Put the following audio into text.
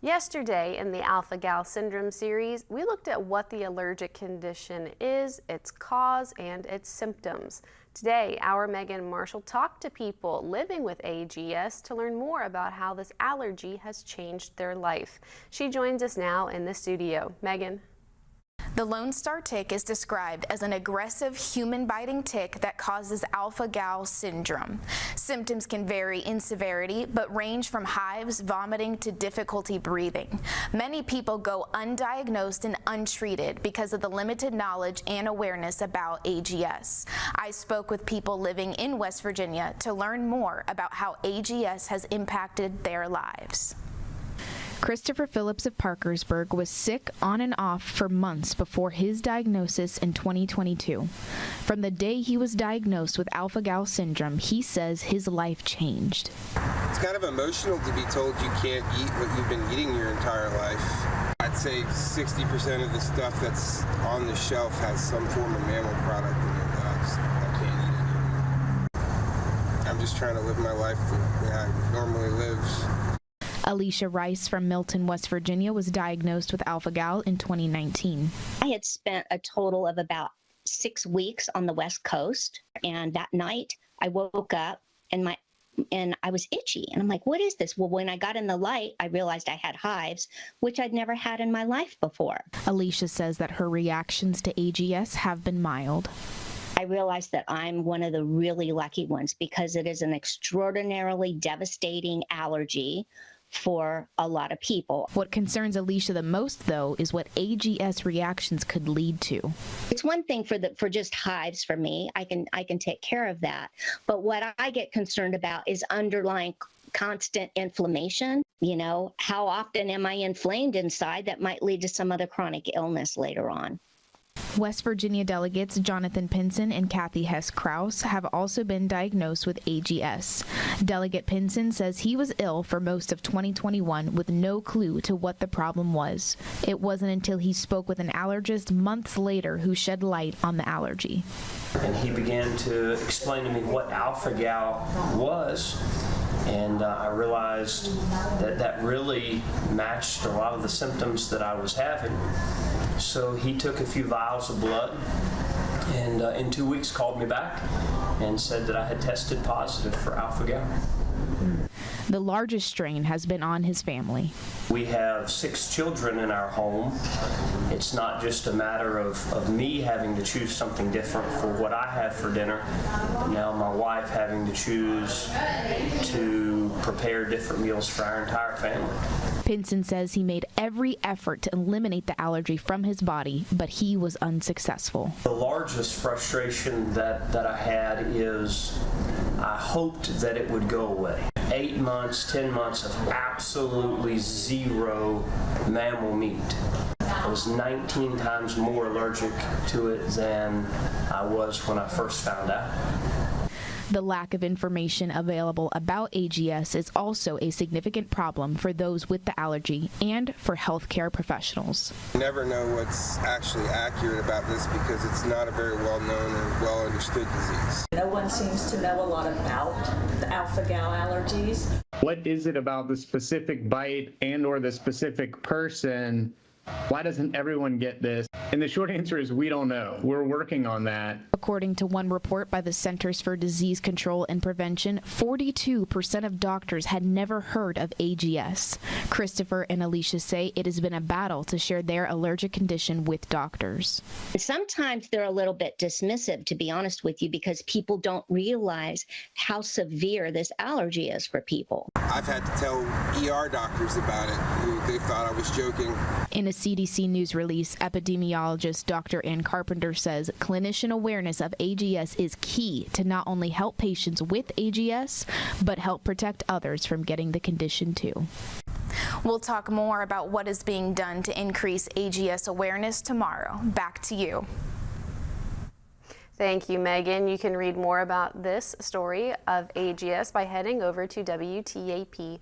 Yesterday in the alpha-gal syndrome series, we looked at what the allergic condition is, its cause, and its symptoms. Today, our Megan Marshall talked to people living with AGS to learn more about how this allergy has changed their life. She joins us now in the studio. Megan. The Lone Star tick is described as an aggressive human-biting tick that causes alpha-gal syndrome. Symptoms can vary in severity, but range from hives, vomiting, to difficulty breathing. Many people go undiagnosed and untreated because of the limited knowledge and awareness about AGS. I spoke with people living in West Virginia to learn more about how AGS has impacted their lives. Christopher Phillips of Parkersburg was sick on and off for months before his diagnosis in 2022. From the day he was diagnosed with alpha-gal syndrome, he says his life changed. It's kind of emotional to be told you can't eat what you've been eating your entire life. I'd say 60% of the stuff that's on the shelf has some form of mammal product in it that I can't eat anymore. I'm just trying to live my life the way I normally live. Alicia Rice from Milton, West Virginia, was diagnosed with alpha-gal in 2019. I had spent a total of about 6 weeks on the West Coast, and that night I woke up and I was itchy, and I'm like, what is this? Well, when I got in the light, I realized I had hives, which I'd never had in my life before. Alicia says that her reactions to AGS have been mild. I realized that I'm one of the really lucky ones because it is an extraordinarily devastating allergy for a lot of people. What concerns Alicia the most, though, is what AGS reactions could lead to. It's one thing for just hives for me. I can take care of that. But what I get concerned about is underlying constant inflammation. You know, how often am I inflamed inside that might lead to some other chronic illness later on? West Virginia delegates Jonathan Pinson and Kathy Hess-Krause have also been diagnosed with AGS. Delegate Pinson says he was ill for most of 2021 with no clue to what the problem was. It wasn't until he spoke with an allergist months later who shed light on the allergy. And he began to explain to me what alpha-gal was. And I realized that that really matched a lot of the symptoms that I was having. So he took a few vials of blood and in 2 weeks called me back and said that I had tested positive for alpha-gal. The largest strain has been on his family. We have 6 children in our home. It's not just a matter of me having to choose something different for what I have for dinner, but now my wife having to choose to prepare different meals for our entire family. Pinson says he made every effort to eliminate the allergy from his body, but he was unsuccessful. The largest frustration that I had is I hoped that it would go away. 8 months, 10 months of absolutely zero mammal meat. I was 19 times more allergic to it than I was when I first found out. The lack of information available about AGS is also a significant problem for those with the allergy and for healthcare professionals. You never know what's actually accurate about this because it's not a very well-known or well-understood disease. No one seems to know a lot about the alpha-gal allergies. What is it about the specific bite and or the specific person? Why doesn't everyone get this? And the short answer is we don't know. We're working on that. According to one report by the Centers for Disease Control and Prevention, 42% of doctors had never heard of AGS. Christopher and Alicia say it has been a battle to share their allergic condition with doctors. Sometimes they're a little bit dismissive, to be honest with you, because people don't realize how severe this allergy is for people. I've had to tell ER doctors about it. They thought I was joking. In a CDC news release, epidemiologist Dr. Ann Carpenter says clinician awareness of AGS is key to not only help patients with AGS, but help protect others from getting the condition too. We'll talk more about what is being done to increase AGS awareness tomorrow. Back to you. Thank you, Megan. You can read more about this story of AGS by heading over to WTAP.com.